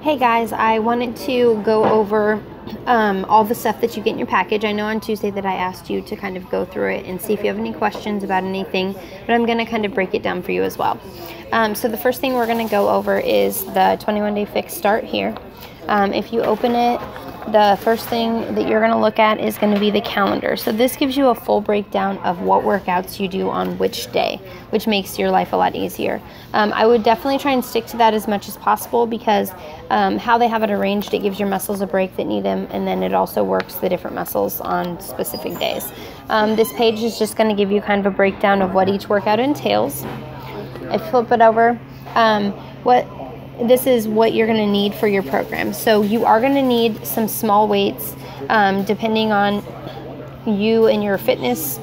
Hey guys, I wanted to go over all the stuff that you get in your package. I know on Tuesday that I asked you to kind of go through it and see if you have any questions about anything, but I'm going to kind of break it down for you as well. So the first thing we're going to go over is the 21 Day Fix Start here. If you open it, the first thing that you're going to look at is going to be the calendar. So this gives you a full breakdown of what workouts you do on which day, which makes your life a lot easier. I would definitely try and stick to that as much as possible because how they have it arranged, it gives your muscles a break that need them, and then it also works the different muscles on specific days. This page is just going to give you kind of a breakdown of what each workout entails. I flip it over. This is what you're going to need for your program. So you are going to need some small weights, depending on you and your fitness,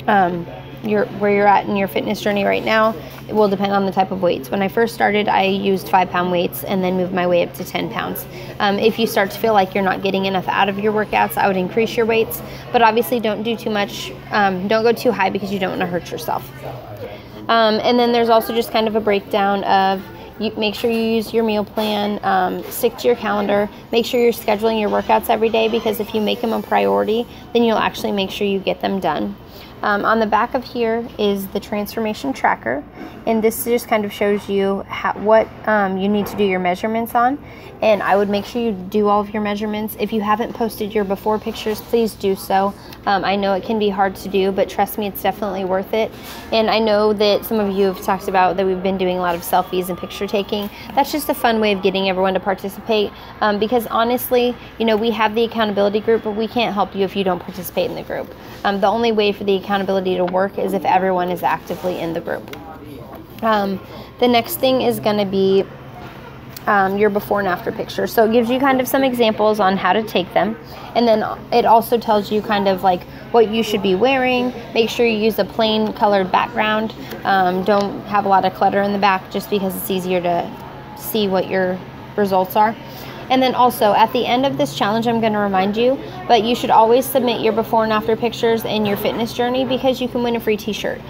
where you're at in your fitness journey right now. It will depend on the type of weights. When I first started, I used 5-pound weights and then moved my way up to 10 pounds. If you start to feel like you're not getting enough out of your workouts, I would increase your weights, but obviously don't do too much. Don't go too high because you don't want to hurt yourself. And then there's also just kind of a breakdown of make sure you use your meal plan, stick to your calendar, make sure you're scheduling your workouts every day, because if you make them a priority, then you'll actually make sure you get them done. On the back of here is the transformation tracker, and this just kind of shows you what you need to do your measurements on, and I would make sure you do all of your measurements. If you haven't posted your before pictures, please do so. I know it can be hard to do, but trust me, it's definitely worth it. And I know that some of you have talked about that we've been doing a lot of selfies and picture taking. That's just a fun way of getting everyone to participate, because honestly, we have the accountability group, but we can't help you if you don't participate in the group. The only way for the accountability to work is if everyone is actively in the group. The next thing is going to be your before and after picture. So it gives you kind of some examples on how to take them, and then it also tells you kind of like what you should be wearing. Make sure you use a plain colored background. Don't have a lot of clutter in the back, just because it's easier to see what your results are. And then also at the end of this challenge, I'm going to remind you, but you should always submit your before and after pictures in your fitness journey, because you can win a free t-shirt.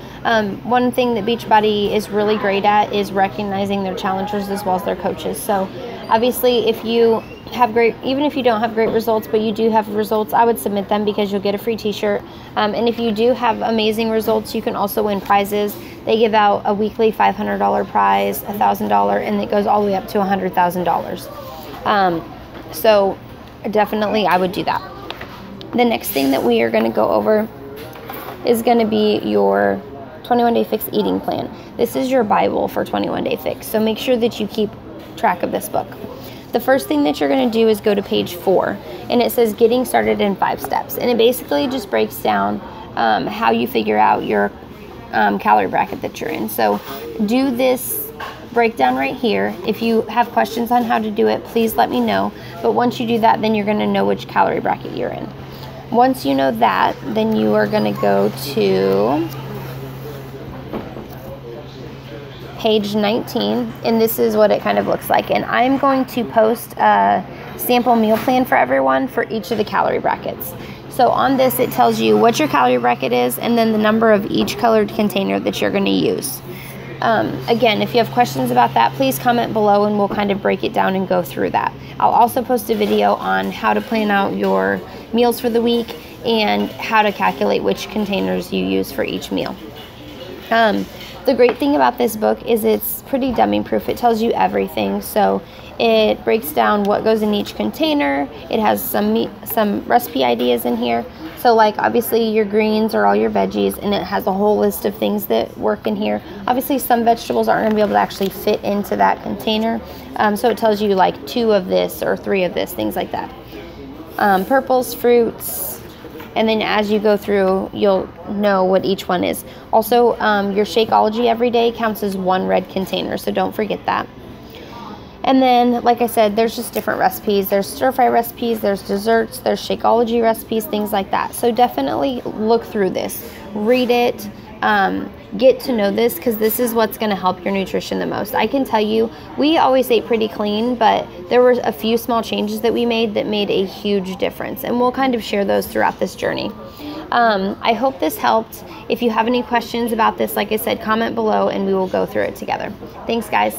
One thing that Beachbody is really great at is recognizing their challengers as well as their coaches. So obviously if you have even if you don't have great results, but you do have results, I would submit them because you'll get a free t-shirt. And if you do have amazing results, you can also win prizes. They give out a weekly $500 prize, $1,000, and it goes all the way up to $100,000. So definitely I would do that. The next thing that we are going to go over is going to be your 21 Day Fix eating plan. This is your Bible for 21 Day Fix, so make sure that you keep track of this book. The first thing that you're going to do is go to page 4, and it says getting started in 5 steps, and it basically just breaks down how you figure out your calorie bracket that you're in. So do this breakdown right here. If you have questions on how to do it, please let me know. But once you do that, then you're going to know which calorie bracket you're in. Once you know that, then you are going to go to page 19, and this is what it kind of looks like. And I'm going to post a sample meal plan for everyone for each of the calorie brackets. So on this, it tells you what your calorie bracket is, and then the number of each colored container that you're going to use. Again, if you have questions about that, please comment below and we'll kind of break it down and go through that. I'll also post a video on how to plan out your meals for the week and how to calculate which containers you use for each meal. The great thing about this book is it's pretty dummy proof. It tells you everything. So it breaks down what goes in each container. It has some recipe ideas in here. So like obviously your greens are all your veggies, and it has a whole list of things that work in here. Obviously some vegetables aren't going to be able to actually fit into that container. So it tells you like 2 of this or 3 of this, things like that. Purples, fruits, and then as you go through, you'll know what each one is. Also, your Shakeology every day counts as 1 red container, so don't forget that. And then, like I said, there's just different recipes. There's stir-fry recipes, there's desserts, there's Shakeology recipes, things like that. So definitely look through this. Read it. Get to know this, because this is what's going to help your nutrition the most. I can tell you, we always ate pretty clean, but there were a few small changes that we made that made a huge difference. And we'll kind of share those throughout this journey. I hope this helped. If you have any questions about this, like I said, comment below and we will go through it together. Thanks, guys.